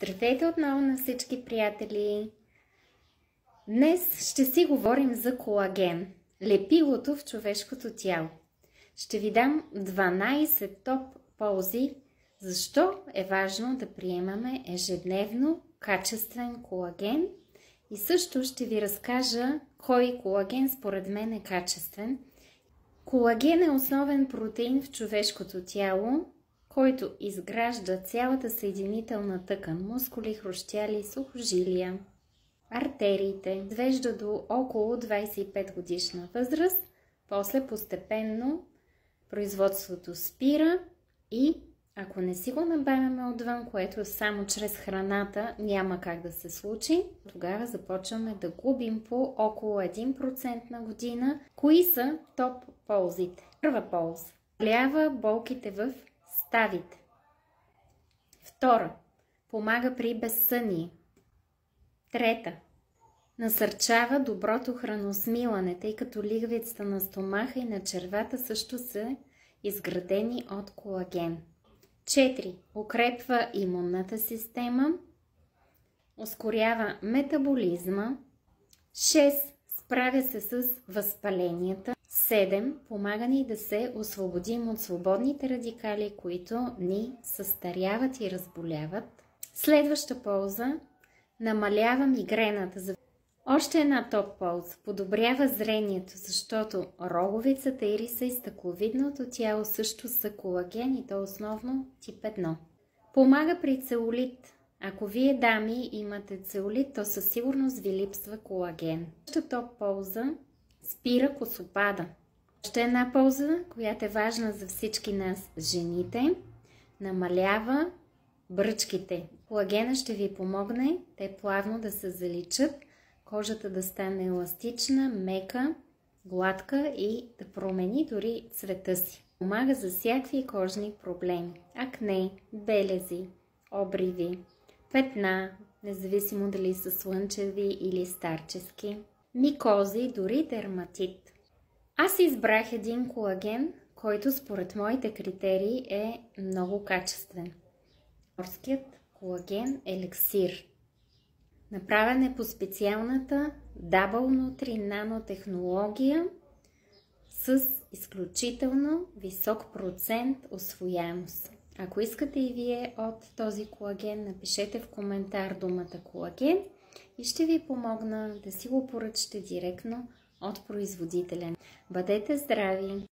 Здравейте отново на всички приятели! Днес ще си говорим за колаген, лепилото в човешкото тяло. Ще ви дам 12 топ ползи, защо е важно да приемаме ежедневно качествен колаген и също ще ви разкажа кой колаген според мен е качествен. Колаген е основен протеин в човешкото тяло, който изгражда цялата съединителна тъкан, мускули, хрущяли, сухожилия, артериите, довежда до около 25 годишна възраст, после постепенно производството спира и ако не си го набавяме отвън, което само чрез храната няма как да се случи, тогава започваме да губим по около 1% на година. Кои са топ ползите? Първа полза – намалява болките в ставите. Втора – помага при безсъние. Трета – насърчава доброто храносмилане, тъй като лигавицата на стомаха и на червата също са изградени от колаген. 4. Укрепва имунната система. Ускорява метаболизма. 6. Справя се с възпаленията. 7. Помага ни да се освободим от свободните радикали, които ни състаряват и разболяват. Следваща полза – намалява мигрената. Още една топ полза – подобрява зрението, защото роговицата, ириса и стъкловидното тяло също са колаген и то основно тип 1. Помага при целулит. Ако вие, дами, имате целулит, то със сигурност ви липсва колаген. Още топ полза – спира косопада. Още една полза, която е важна за всички нас, жените – намалява бръчките. Колагена ще ви помогне те плавно да се заличат, кожата да стане еластична, мека, гладка и да промени дори цвета си. Помага за всякакви кожни проблеми. Акне, белези, обриви, петна, независимо дали са слънчеви или старчески, микози, дори дерматит. Аз избрах един колаген, който според моите критерии е много качествен. Морският колаген еликсир. Направен е по специалната Double Nutri нанотехнология с изключително висок процент усвояемост. Ако искате и вие от този колаген, напишете в коментар думата колаген и ще ви помогна да си го поръчате директно от производителя. Бъдете здрави!